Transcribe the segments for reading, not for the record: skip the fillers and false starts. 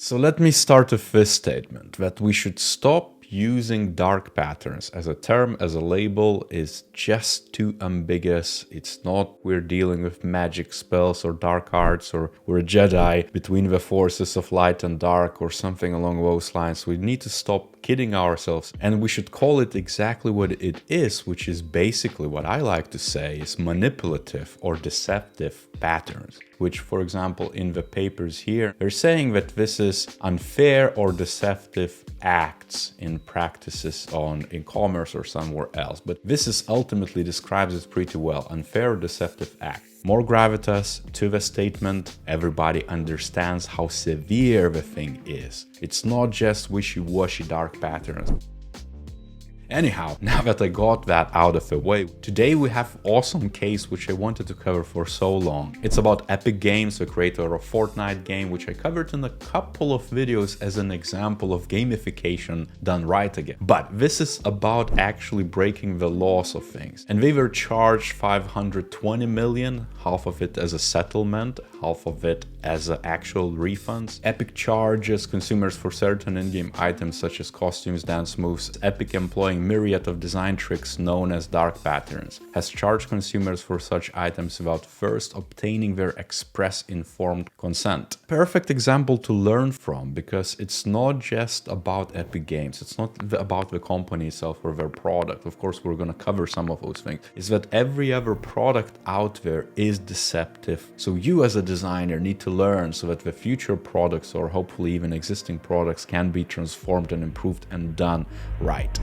So let me start with this statement, that we should stop using dark patterns as a term, as a label, is just too ambiguous. It's not we're dealing with magic spells or dark arts, or we're a Jedi between the forces of light and dark, or something along those lines. We need to stop kidding ourselves, and we should call it exactly what it is, which is basically what I like to say is manipulative or deceptive patterns, which, for example, in the papers here, they're saying that this is unfair or deceptive acts in practices on e-commerce or somewhere else. But this is ultimately describes it pretty well, unfair or deceptive act. More gravitas to the statement, everybody understands how severe the thing is. It's not just wishy-washy dark patterns. Anyhow, now that I got that out of the way, today we have an awesome case which I wanted to cover for so long. It's about Epic Games, the creator of Fortnite game, which I covered in a couple of videos as an example of gamification done right again. But this is about actually breaking the laws of things. And they were charged 520 million, half of it as a settlement, half of it as actual refunds. Epic charges consumers for certain in-game items such as costumes, dance moves. Epic employing myriad of design tricks known as dark patterns, has charged consumers for such items without first obtaining their express informed consent. Perfect example to learn from, because it's not just about Epic Games, it's not about the company itself or their product. Of course, we're going to cover some of those things. It's that every other product out there is deceptive. So you as a designer need to learn so that the future products, or hopefully even existing products, can be transformed and improved and done right.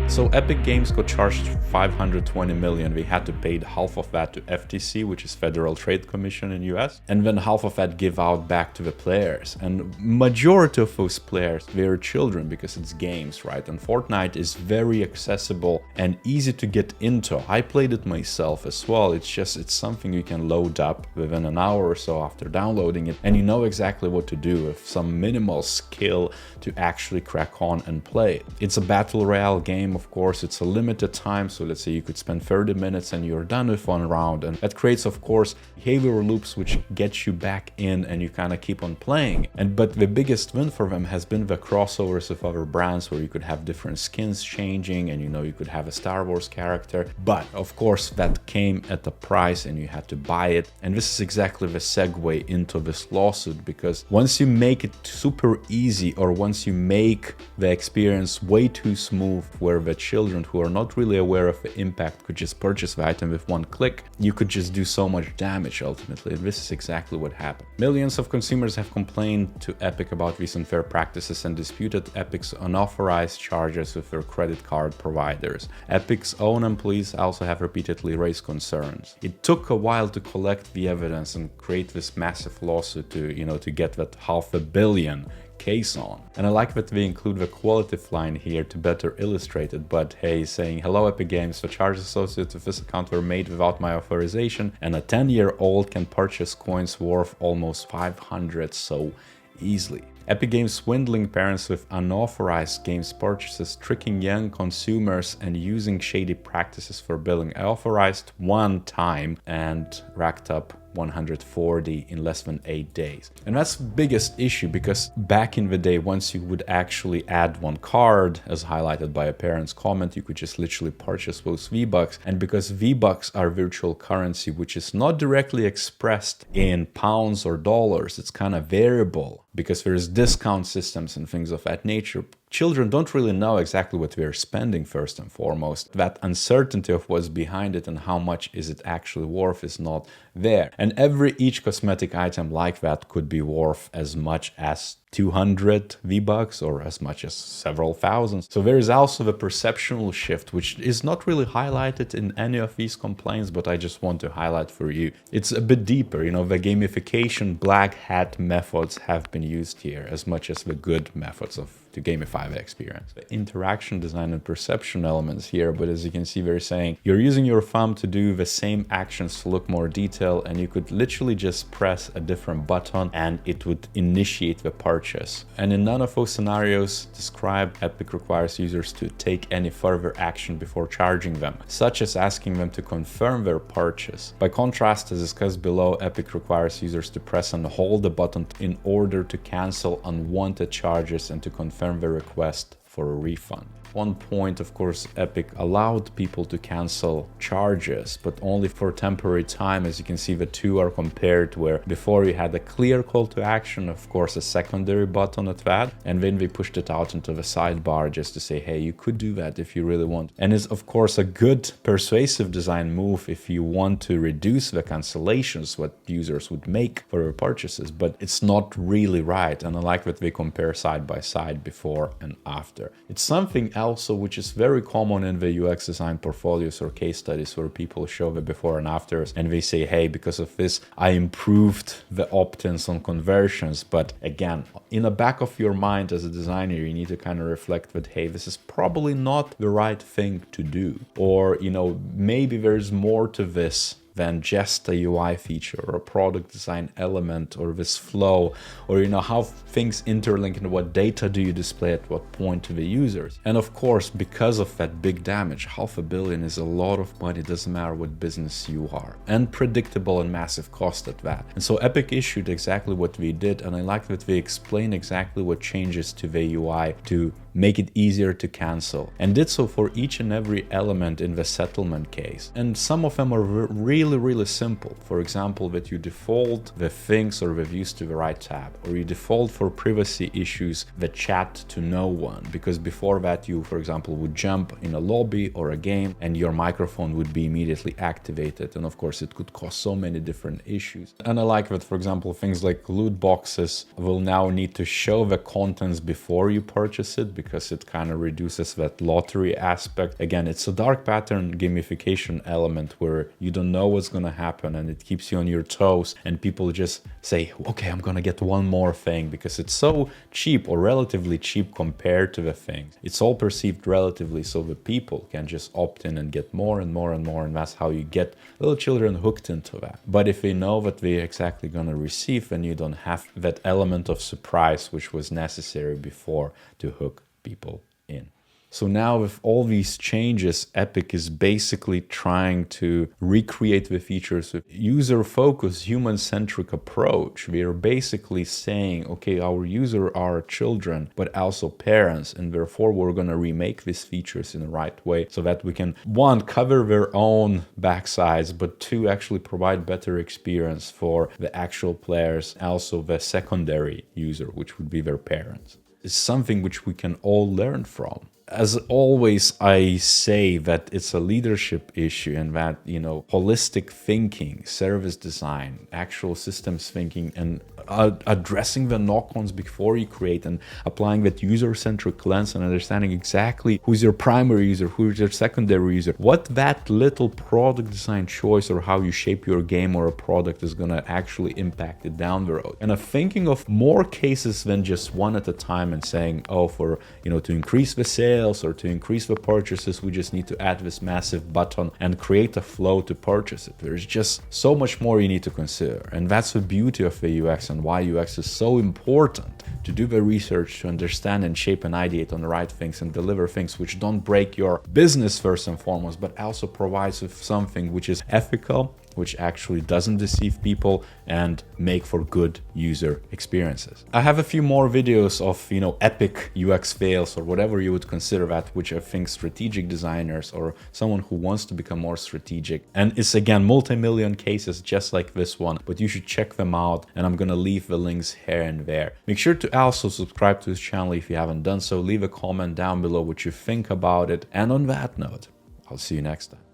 So Epic Games got charged 520 million. We had to pay half of that to FTC, which is Federal Trade Commission in US, and then half of that give out back to the players. And majority of those players, they're children, because it's games, right? And Fortnite is very accessible and easy to get into. I played it myself as well. It's something you can load up within an hour or so after downloading it, and you know exactly what to do with some minimal skill to actually crack on and play. It's a battle royale game. Of course, it's a limited time, so let's say you could spend 30 minutes and you're done with one round, and that creates, of course, behavioral loops which get you back in and you kind of keep on playing. But the biggest win for them has been the crossovers with other brands, where you could have different skins changing, and you could have a Star Wars character. But of course, that came at a price and you had to buy it. And this is exactly the segue into this lawsuit, because once you make it super easy, or once you make the experience way too smooth, where the children who are not really aware of the impact could just purchase the item with one click, you could just do so much damage ultimately. And this is exactly what happened. Millions of consumers have complained to Epic about these unfair practices and disputed Epic's unauthorized charges with their credit card providers. Epic's own employees also have repeatedly raised concerns. It took a while to collect the evidence and create this massive lawsuit to get that $500 million case on. And I like that we include the qualitative line here to better illustrate it. But hey, saying, "Hello Epic Games, the charges associated with this account were made without my authorization, and a 10-year-old can purchase coins worth almost 500 so easily." Epic Games swindling parents with unauthorized games purchases, tricking young consumers, and using shady practices for billing. I authorized one time and racked up 140 in less than 8 days. And that's the biggest issue, because back in the day, once you would actually add one card, as highlighted by a parent's comment, you could just literally purchase those V-Bucks. And because V-Bucks are virtual currency, which is not directly expressed in pounds or dollars, it's kind of variable, because there's discount systems and things of that nature. Children don't really know exactly what they're spending first and foremost. That uncertainty of what's behind it and how much is it actually worth is not there. And each cosmetic item like that could be worth as much as 200 V-Bucks or as much as several thousands. So there is also the perceptual shift, which is not really highlighted in any of these complaints, but I just want to highlight for you. It's a bit deeper, the gamification black hat methods have been used here as much as the good methods to gamify the experience. The interaction design and perception elements here, but as you can see, they're saying you're using your thumb to do the same actions to look more detailed, and you could literally just press a different button and it would initiate the purchase purchase. And in none of those scenarios described, Epic requires users to take any further action before charging them, such as asking them to confirm their purchase. By contrast, as discussed below, Epic requires users to press and hold the button in order to cancel unwanted charges and to confirm their request for a refund. One point, of course, Epic allowed people to cancel charges, but only for a temporary time. As you can see, the two are compared, where before you had a clear call to action, of course, a secondary button at that, and then they pushed it out into the sidebar just to say, hey, you could do that if you really want. And it's, of course, a good persuasive design move if you want to reduce the cancellations what users would make for their purchases, but it's not really right. And I like that they compare side by side before and after. It's something also which is very common in the UX design portfolios or case studies where people show the before and afters and they say, hey, because of this I improved the opt-ins on conversions. But again, in the back of your mind as a designer, you need to kind of reflect that, hey, this is probably not the right thing to do, or maybe there's more to this than just a UI feature or a product design element or this flow, or how things interlink and what data do you display at what point to the users. And of course, because of that big damage, $500 million is a lot of money, doesn't matter what business you are, and predictable and massive cost at that. And so Epic issued exactly what they did, and I like that they explain exactly what changes to the UI to make it easier to cancel, and did so for each and every element in the settlement case. And some of them are really simple. For example, that you default the things or the views to the right tab, or you default for privacy issues the chat to no one, because before that you, for example, would jump in a lobby or a game and your microphone would be immediately activated, and of course it could cause so many different issues. And I like that, for example, things like loot boxes will now need to show the contents before you purchase it, because it kind of reduces that lottery aspect. Again, it's a dark pattern gamification element where you don't know what's going to happen and it keeps you on your toes, and people just say, okay, I'm going to get one more thing because it's so cheap or relatively cheap compared to the things. It's all perceived relatively, so the people can just opt in and get more and more and more, and that's how you get little children hooked into that. But if they know what they're exactly going to receive, then you don't have that element of surprise which was necessary before to hook people in. So now with all these changes, Epic is basically trying to recreate the features with user-focused, human-centric approach. We are basically saying, okay, our users are children, but also parents, and therefore we're going to remake these features in the right way so that we can, one, cover their own backsides, but two, actually provide better experience for the actual players, also the secondary user, which would be their parents. It's something which we can all learn from. As always, I say that it's a leadership issue, and that, holistic thinking, service design, actual systems thinking, and addressing the knock-ons before you create, and applying that user-centric lens and understanding exactly who's your primary user, who's your secondary user, what that little product design choice or how you shape your game or a product is going to actually impact it down the road. And thinking of more cases than just one at a time and saying, oh, for, to increase the sales or to increase the purchases, we just need to add this massive button and create a flow to purchase it. There's just so much more you need to consider. And that's the beauty of the UX and why UX is so important, to do the research, to understand and shape and ideate on the right things and deliver things which don't break your business first and foremost, but also provides with something which is ethical, which actually doesn't deceive people and make for good user experiences. I have a few more videos of, epic UX fails or whatever you would consider that, which I think strategic designers or someone who wants to become more strategic. And it's again, multi-million cases just like this one, but you should check them out. And I'm gonna leave the links here and there. Make sure to also subscribe to this channel if you haven't done so. Leave a comment down below what you think about it. And on that note, I'll see you next time.